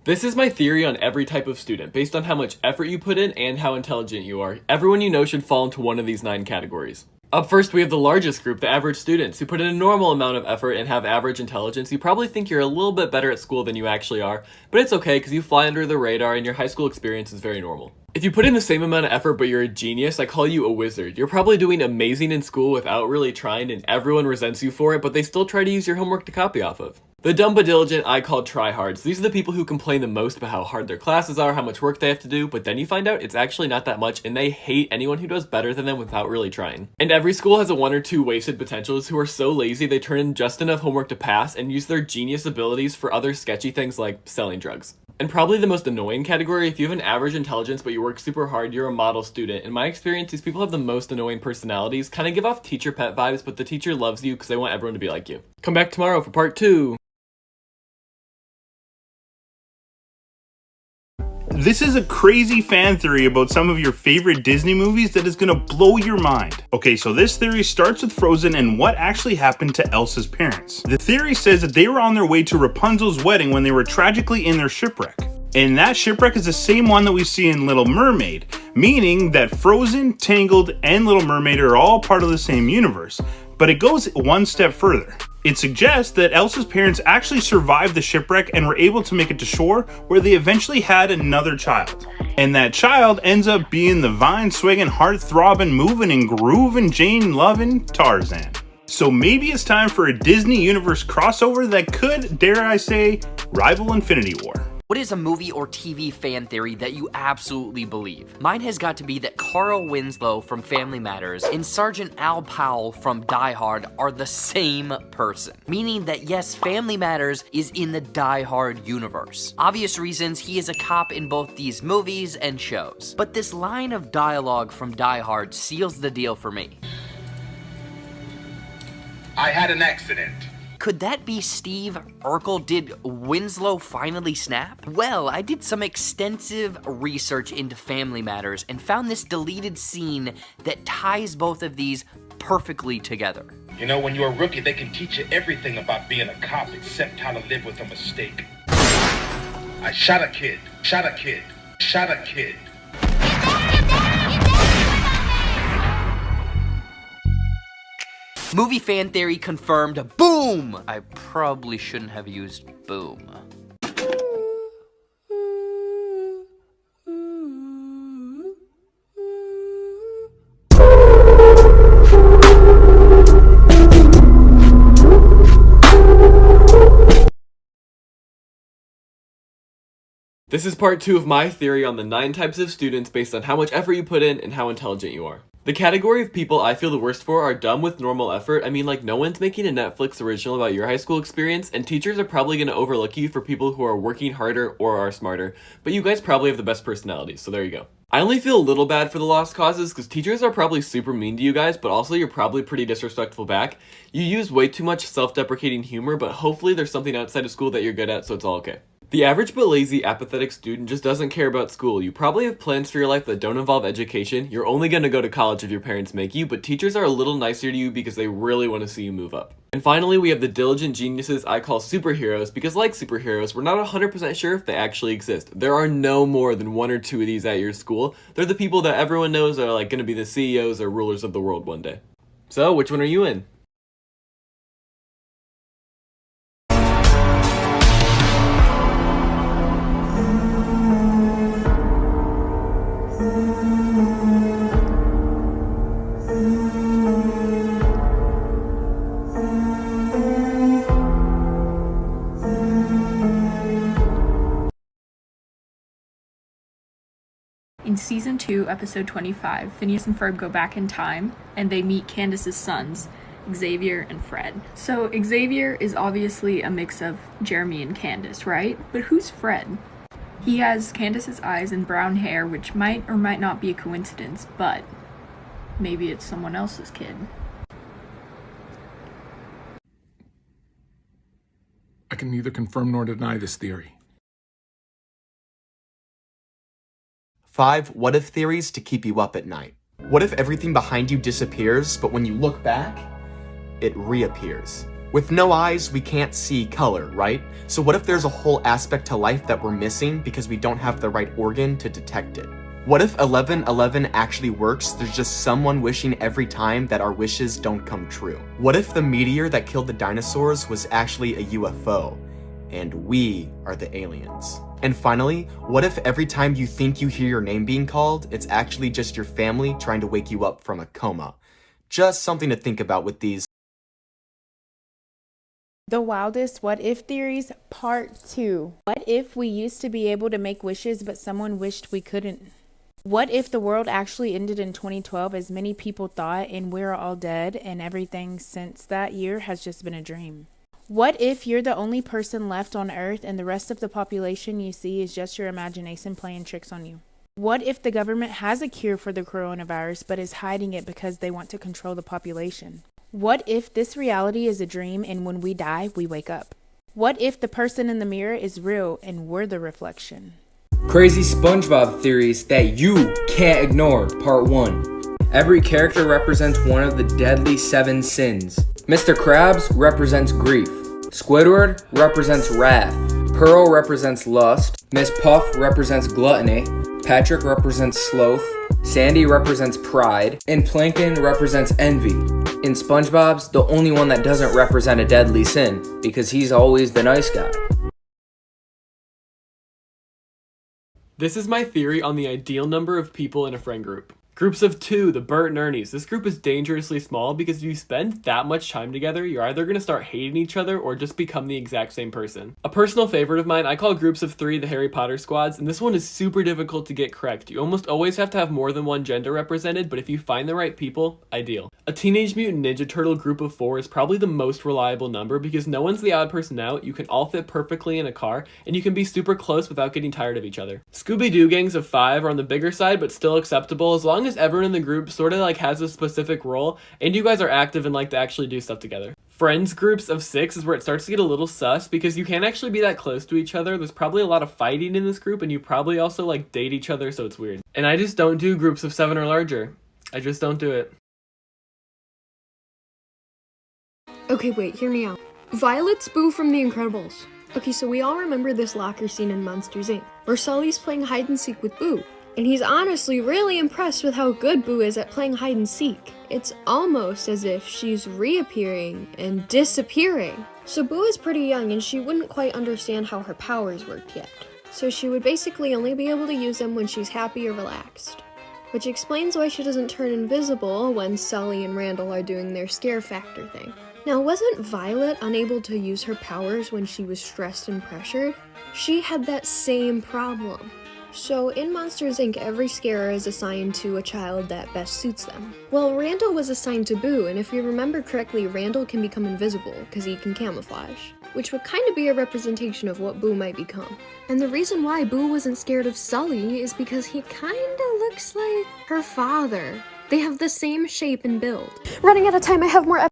This is my theory on every type of student, based on how much effort you put in and how intelligent you are. Everyone you know should fall into one of these 9 categories. Up first, we have the largest group, the average students, who put in a normal amount of effort and have average intelligence. You probably think you're a little bit better at school than you actually are, but it's okay because you fly under the radar and your high school experience is very normal. If you put in the same amount of effort but you're a genius, I call you a wizard. You're probably doing amazing in school without really trying and everyone resents you for it, but they still try to use your homework to copy off of. The dumb but diligent I call tryhards. These are the people who complain the most about how hard their classes are, how much work they have to do, but then you find out it's actually not that much and they hate anyone who does better than them without really trying. And every school has a 1 or 2 wasted potentials who are so lazy they turn in just enough homework to pass and use their genius abilities for other sketchy things like selling drugs. And probably the most annoying category, if you have an average intelligence but you work super hard, you're a model student. In my experience, these people have the most annoying personalities, kind of give off teacher pet vibes, but the teacher loves you because they want everyone to be like you. Come back tomorrow for part 2. This is a crazy fan theory about some of your favorite Disney movies that is gonna blow your mind. Okay, so this theory starts with Frozen and what actually happened to Elsa's parents. The theory says that they were on their way to Rapunzel's wedding when they were tragically in their shipwreck. And that shipwreck is the same one that we see in Little Mermaid, meaning that Frozen, Tangled, and Little Mermaid are all part of the same universe. But it goes one step further. It suggests that Elsa's parents actually survived the shipwreck and were able to make it to shore, where they eventually had another child. And that child ends up being the vine-swinging, heart-throbbing, moving and grooving, Jane-loving Tarzan. So maybe it's time for a Disney Universe crossover that could, dare I say, rival Infinity War. What is a movie or TV fan theory that you absolutely believe? Mine has got to be that Carl Winslow from Family Matters and Sergeant Al Powell from Die Hard are the same person. Meaning that yes, Family Matters is in the Die Hard universe. Obvious reasons, he is a cop in both these movies and shows. But this line of dialogue from Die Hard seals the deal for me. I had an accident. Could that be Steve Urkel? Did Winslow finally snap? Well, I did some extensive research into Family Matters and found this deleted scene that ties both of these perfectly together. You know, when you're a rookie, they can teach you everything about being a cop except how to live with a mistake. I shot a kid, shot a kid, shot a kid. Movie fan theory confirmed. Boom! I probably shouldn't have used boom. This is part 2 of my theory on the 9 types of students based on how much effort you put in and how intelligent you are. The category of people I feel the worst for are dumb with normal effort. I mean, like, no one's making a Netflix original about your high school experience, and teachers are probably going to overlook you for people who are working harder or are smarter, but you guys probably have the best personalities, so there you go. I only feel a little bad for the lost causes because teachers are probably super mean to you guys, but also you're probably pretty disrespectful back. You use way too much self-deprecating humor, but hopefully there's something outside of school that you're good at, so it's all okay. The average but lazy, apathetic student just doesn't care about school. You probably have plans for your life that don't involve education. You're only going to go to college if your parents make you, but teachers are a little nicer to you because they really want to see you move up. And finally, we have the diligent geniuses I call superheroes because, like superheroes, we're not 100% sure if they actually exist. There are no more than 1 or 2 of these at your school. They're the people that everyone knows are like going to be the CEOs or rulers of the world one day. So, which one are you in? In Season 2, Episode 25, Phineas and Ferb go back in time, and they meet Candace's sons, Xavier and Fred. So Xavier is obviously a mix of Jeremy and Candace, right? But who's Fred? He has Candace's eyes and brown hair, which might or might not be a coincidence, but maybe it's someone else's kid. I can neither confirm nor deny this theory. 5 what-if theories to keep you up at night. What if everything behind you disappears, but when you look back, it reappears? With no eyes, we can't see color, right? So what if there's a whole aspect to life that we're missing because we don't have the right organ to detect it? What if 1111 actually works? There's just someone wishing every time that our wishes don't come true. What if the meteor that killed the dinosaurs was actually a UFO, and we are the aliens? And finally, what if every time you think you hear your name being called, it's actually just your family trying to wake you up from a coma? Just something to think about with these. The Wildest What If Theories, Part 2. What if we used to be able to make wishes, but someone wished we couldn't? What if the world actually ended in 2012 as many people thought, and we're all dead, and everything since that year has just been a dream? What if you're the only person left on Earth and the rest of the population you see is just your imagination playing tricks on you? What if the government has a cure for the coronavirus but is hiding it because they want to control the population? What if this reality is a dream and when we die, we wake up? What if the person in the mirror is real and we're the reflection? Crazy SpongeBob theories that you can't ignore, Part 1. Every character represents one of the deadly 7 sins. Mr. Krabs represents grief. Squidward represents wrath. Pearl represents lust. Miss Puff represents gluttony. Patrick represents sloth. Sandy represents pride. And Plankton represents envy. In SpongeBob's the only one that doesn't represent a deadly sin, because he's always the nice guy. This is my theory on the ideal number of people in a friend group. Groups of 2, the Bert and Ernies. This group is dangerously small because if you spend that much time together, you're either going to start hating each other or just become the exact same person. A personal favorite of mine, I call groups of 3 the Harry Potter squads, and this one is super difficult to get correct. You almost always have to have more than one gender represented, but if you find the right people, ideal. A Teenage Mutant Ninja Turtle group of 4 is probably the most reliable number because no one's the odd person out, you can all fit perfectly in a car, and you can be super close without getting tired of each other. Scooby-Doo gangs of 5 are on the bigger side, but still acceptable as long as everyone in the group sort of like has a specific role and you guys are active and like to actually do stuff together. Friends groups of 6 is where it starts to get a little sus because you can't actually be that close to each other. There's probably a lot of fighting in this group and you probably also like date each other, so it's weird. And I just don't do groups of 7 or larger. I just don't do it. Okay, wait, hear me out. Violet's Boo from The Incredibles. Okay, so we all remember this locker scene in Monsters, Inc., where Sully's playing hide and seek with Boo. And he's honestly really impressed with how good Boo is at playing hide and seek. It's almost as if she's reappearing and disappearing. So Boo is pretty young and she wouldn't quite understand how her powers worked yet. So she would basically only be able to use them when she's happy or relaxed. Which explains why she doesn't turn invisible when Sully and Randall are doing their scare factor thing. Now, wasn't Violet unable to use her powers when she was stressed and pressured? She had that same problem. So in Monsters, Inc., every scarer is assigned to a child that best suits them. Well, Randall was assigned to Boo, and if you remember correctly, Randall can become invisible because he can camouflage, which would kind of be a representation of what Boo might become. And the reason why Boo wasn't scared of Sully is because he kinda looks like her father. They have the same shape and build. Running out of time, I have more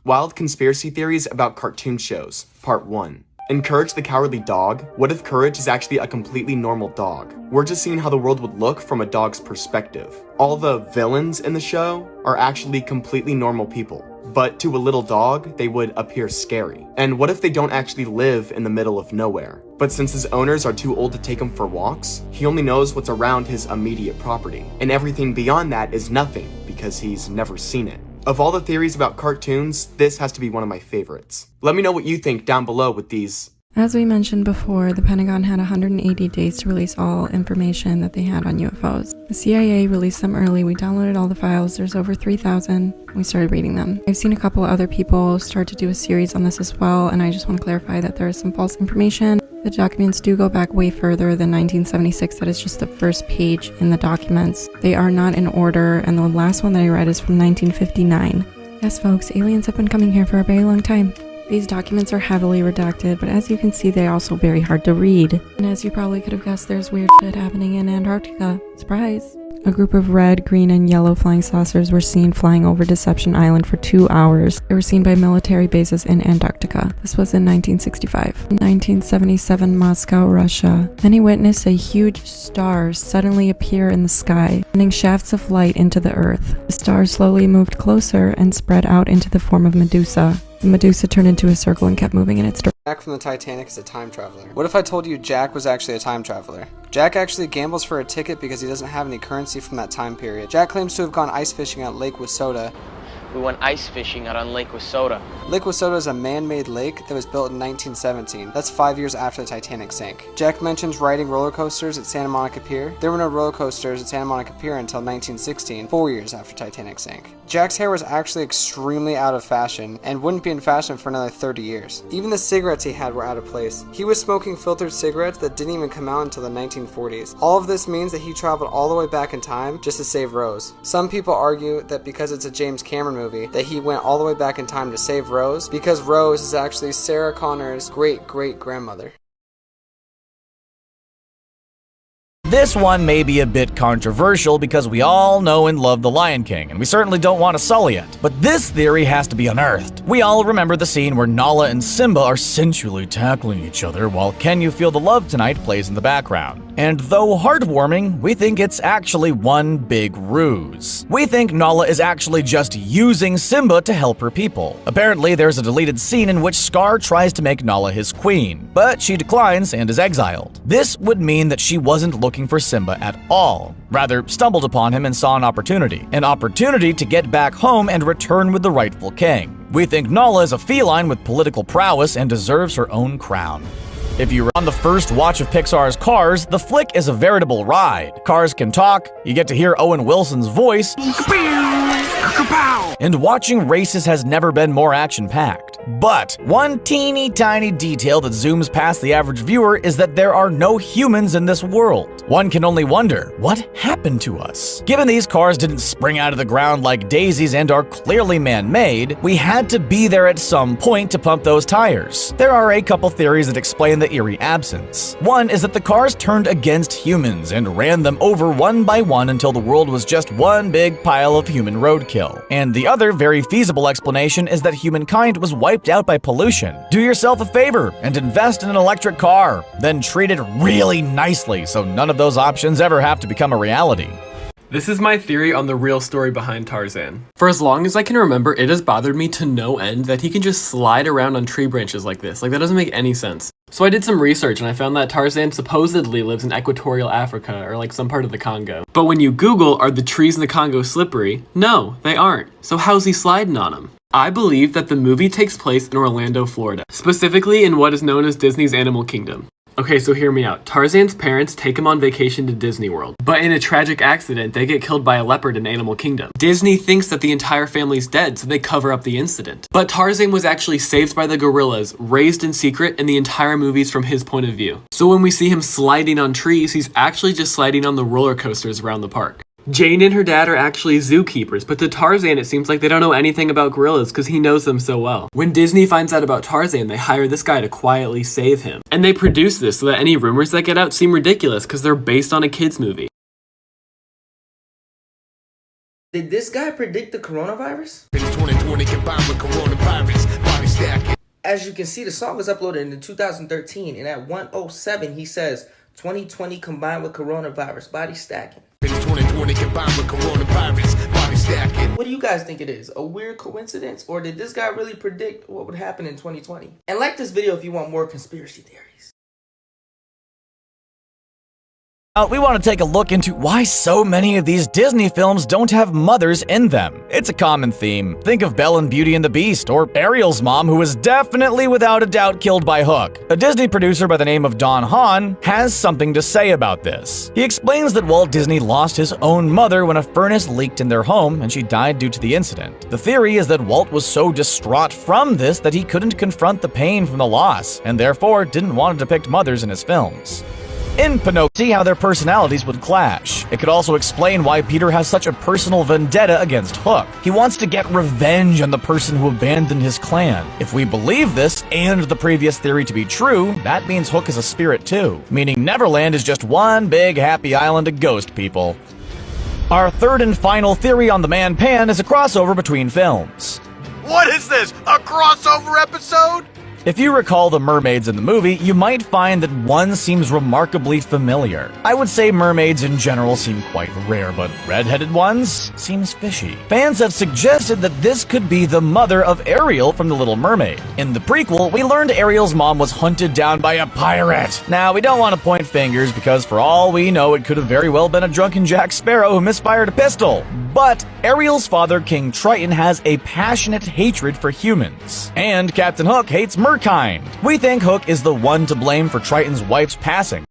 Wild conspiracy theories about cartoon shows, Part 1. In Courage the Cowardly Dog, what if Courage is actually a completely normal dog? We're just seeing how the world would look from a dog's perspective. All the villains in the show are actually completely normal people, but to a little dog, they would appear scary. And what if they don't actually live in the middle of nowhere? But since his owners are too old to take him for walks, he only knows what's around his immediate property. And everything beyond that is nothing because he's never seen it. Of all the theories about cartoons, this has to be one of my favorites. Let me know what you think down below with these. As we mentioned before, the Pentagon had 180 days to release all information that they had on UFOs. The CIA released them early, we downloaded all the files, there's over 3,000, we started reading them. I've seen a couple other people start to do a series on this as well, and I just want to clarify that there is some false information. The documents do go back way further than 1976, that is just the first page in the documents. They are not in order, and the last one that I read is from 1959. Yes folks, aliens have been coming here for a very long time. These documents are heavily redacted, but as you can see, they're also very hard to read. And as you probably could have guessed, there's weird shit happening in Antarctica. Surprise! A group of red, green, and yellow flying saucers were seen flying over Deception Island for 2 hours. They were seen by military bases in Antarctica. This was in 1965. In 1977, Moscow, Russia. Many witnessed a huge star suddenly appear in the sky, sending shafts of light into the earth. The star slowly moved closer and spread out into the form of Medusa. The Medusa turned into a circle and kept moving in its direction. Jack from the Titanic is a time traveler. What if I told you Jack was actually a time traveler? Jack actually gambles for a ticket because he doesn't have any currency from that time period. Jack claims to have gone ice fishing at Lake Wissota. We went ice fishing out on Lake Wissota. Lake Wissota is a man-made lake that was built in 1917. That's 5 years after the Titanic sank. Jack mentions riding roller coasters at Santa Monica Pier. There were no roller coasters at Santa Monica Pier until 1916, 4 years after Titanic sank. Jack's hair was actually extremely out of fashion and wouldn't be in fashion for another 30 years. Even the cigarettes he had were out of place. He was smoking filtered cigarettes that didn't even come out until the 1940s. All of this means that he traveled all the way back in time just to save Rose. Some people argue that because it's a James Cameron movie, that he went all the way back in time to save Rose, because Rose is actually Sarah Connor's great-great-grandmother. This one may be a bit controversial because we all know and love The Lion King, and we certainly don't want to sully it. But this theory has to be unearthed. We all remember the scene where Nala and Simba are sensually tackling each other while Can You Feel the Love Tonight plays in the background. And though heartwarming, we think it's actually one big ruse. We think Nala is actually just using Simba to help her people. Apparently, there's a deleted scene in which Scar tries to make Nala his queen, but she declines and is exiled. This would mean that she wasn't looking for Simba at all, rather stumbled upon him and saw an opportunity to get back home and return with the rightful king. We think Nala is a feline with political prowess and deserves her own crown. If you're on the first watch of Pixar's Cars, the flick is a veritable ride. Cars can talk, you get to hear Owen Wilson's voice, and watching races has never been more action-packed. But one teeny tiny detail that zooms past the average viewer is that there are no humans in this world. One can only wonder, what happened to us? Given these cars didn't spring out of the ground like daisies and are clearly man-made, we had to be there at some point to pump those tires. There are a couple theories that explain the eerie absence. One is that the cars turned against humans and ran them over one by one until the world was just one big pile of human roadkill. And the other very feasible explanation is that humankind was wiped out by pollution. Do yourself a favor and invest in an electric car, then treat it really nicely so none of those options ever have to become a reality. This is my theory on the real story behind Tarzan. For as long as I can remember, it has bothered me to no end that he can just slide around on tree branches like this. Like, that doesn't make any sense. So I did some research and I found that Tarzan supposedly lives in equatorial Africa or like some part of the Congo. But when you Google, are the trees in the Congo slippery? No, they aren't. So how's he sliding on them? I believe that the movie takes place in Orlando, Florida, specifically in what is known as Disney's Animal Kingdom. Okay, so hear me out. Tarzan's parents take him on vacation to Disney World, but in a tragic accident, they get killed by a leopard in Animal Kingdom. Disney thinks that the entire family's dead, so they cover up the incident. But Tarzan was actually saved by the gorillas, raised in secret, and the entire movie's from his point of view. So when we see him sliding on trees, he's actually just sliding on the roller coasters around the park. Jane and her dad are actually zookeepers, but to Tarzan it seems like they don't know anything about gorillas because he knows them so well. When Disney finds out about Tarzan, they hire this guy to quietly save him. And they produce this so that any rumors that get out seem ridiculous because they're based on a kid's movie. Did this guy predict the coronavirus? 2020 combined with coronavirus, body stacking. As you can see, the song was uploaded in 2013, and at 1:07 he says, 2020 combined with coronavirus, body stacking. 2020 combined with coronavirus, body stacking. What do you guys think it is? A weird coincidence? Or did this guy really predict what would happen in 2020? And like this video if you want more conspiracy theories. We want to take a look into why so many of these Disney films don't have mothers in them. It's a common theme. Think of Belle in Beauty and the Beast, or Ariel's mom, who was definitely without a doubt killed by Hook. A Disney producer by the name of Don Hahn has something to say about this. He explains that Walt Disney lost his own mother when a furnace leaked in their home and she died due to the incident. The theory is that Walt was so distraught from this that he couldn't confront the pain from the loss, and therefore didn't want to depict mothers in his films. in Pinocchio, see how their personalities would clash. It could also explain why Peter has such a personal vendetta against Hook. He wants to get revenge on the person who abandoned his clan. If we believe this, and the previous theory to be true, that means Hook is a spirit too, meaning Neverland is just one big happy island of ghost people. Our third and final theory on the Man Pan is a crossover between films. What is this? A crossover episode? If you recall the mermaids in the movie, you might find that one seems remarkably familiar. I would say mermaids in general seem quite rare, but red-headed ones seems fishy. Fans have suggested that this could be the mother of Ariel from The Little Mermaid. In the prequel, we learned Ariel's mom was hunted down by a pirate. Now, we don't want to point fingers because for all we know, it could have very well been a drunken Jack Sparrow who misfired a pistol. But Ariel's father, King Triton, has a passionate hatred for humans. And Captain Hook hates mermaids. We think Hook is the one to blame for Triton's wife's passing.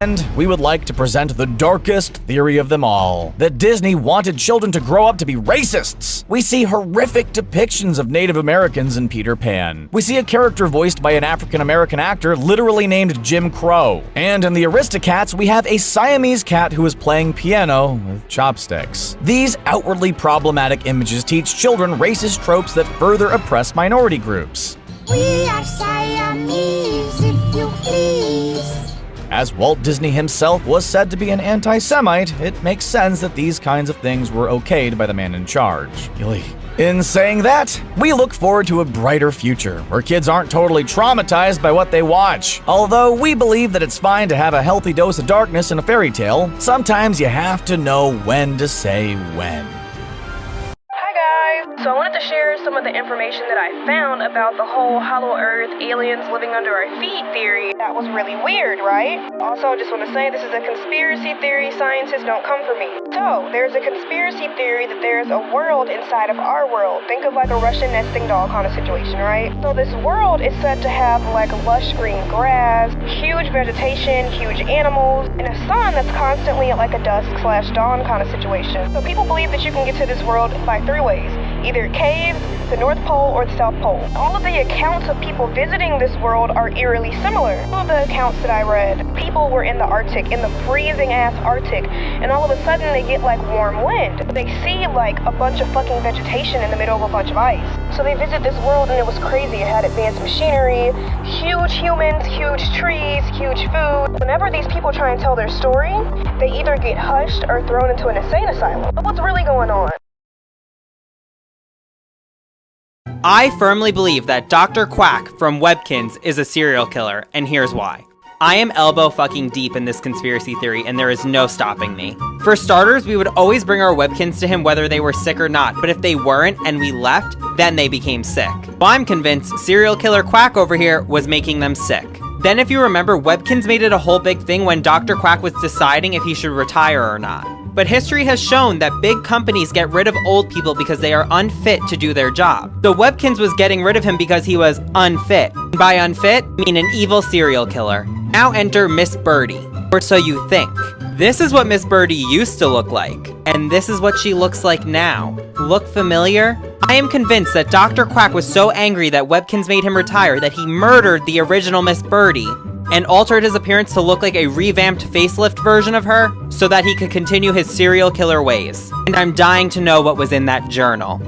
And we would like to present the darkest theory of them all, that Disney wanted children to grow up to be racists. We see horrific depictions of Native Americans in Peter Pan. We see a character voiced by an African-American actor literally named Jim Crow. And in the Aristocats, we have a Siamese cat who is playing piano with chopsticks. These outwardly problematic images teach children racist tropes that further oppress minority groups. We are Siamese, if you please. As Walt Disney himself was said to be an anti-Semite, it makes sense that these kinds of things were okayed by the man in charge. In saying that, we look forward to a brighter future, where kids aren't totally traumatized by what they watch. Although we believe that it's fine to have a healthy dose of darkness in a fairy tale, sometimes you have to know when to say when. So I wanted to share some of the information that I found about the whole Hollow Earth, aliens living under our feet theory. That was really weird, right? Also, I just want to say this is a conspiracy theory. Scientists don't come for me. So, there's a conspiracy theory that there's a world inside of our world. Think of like a Russian nesting doll kind of situation, right? So this world is said to have like lush green grass, huge vegetation, huge animals, and a sun that's constantly at like a dusk/dawn kind of situation. So people believe that you can get to this world by 3 ways. Either caves, the North Pole, or the South Pole. All of the accounts of people visiting this world are eerily similar. Some of the accounts that I read, people were in the Arctic, in the freezing-ass Arctic, and all of a sudden they get like warm wind. They see like a bunch of fucking vegetation in the middle of a bunch of ice. So they visit this world and it was crazy. It had advanced machinery, huge humans, huge trees, huge food. Whenever these people try and tell their story, they either get hushed or thrown into an insane asylum. But what's really going on? I firmly believe that Dr. Quack from Webkinz is a serial killer, and here's why. I am elbow fucking deep in this conspiracy theory, and there is no stopping me. For starters, we would always bring our Webkinz to him whether they were sick or not, but if they weren't and we left, then they became sick. Well, I'm convinced serial killer Quack over here was making them sick. Then if you remember, Webkinz made it a whole big thing when Dr. Quack was deciding if he should retire or not. But history has shown that big companies get rid of old people because they are unfit to do their job. So Webkinz was getting rid of him because he was unfit. By unfit, I mean an evil serial killer. Now enter Miss Birdie, or so you think. This is what Miss Birdie used to look like, and this is what she looks like now. Look familiar? I am convinced that Dr. Quack was so angry that Webkinz made him retire that he murdered the original Miss Birdie and altered his appearance to look like a revamped facelift version of her so that he could continue his serial killer ways. And I'm dying to know what was in that journal.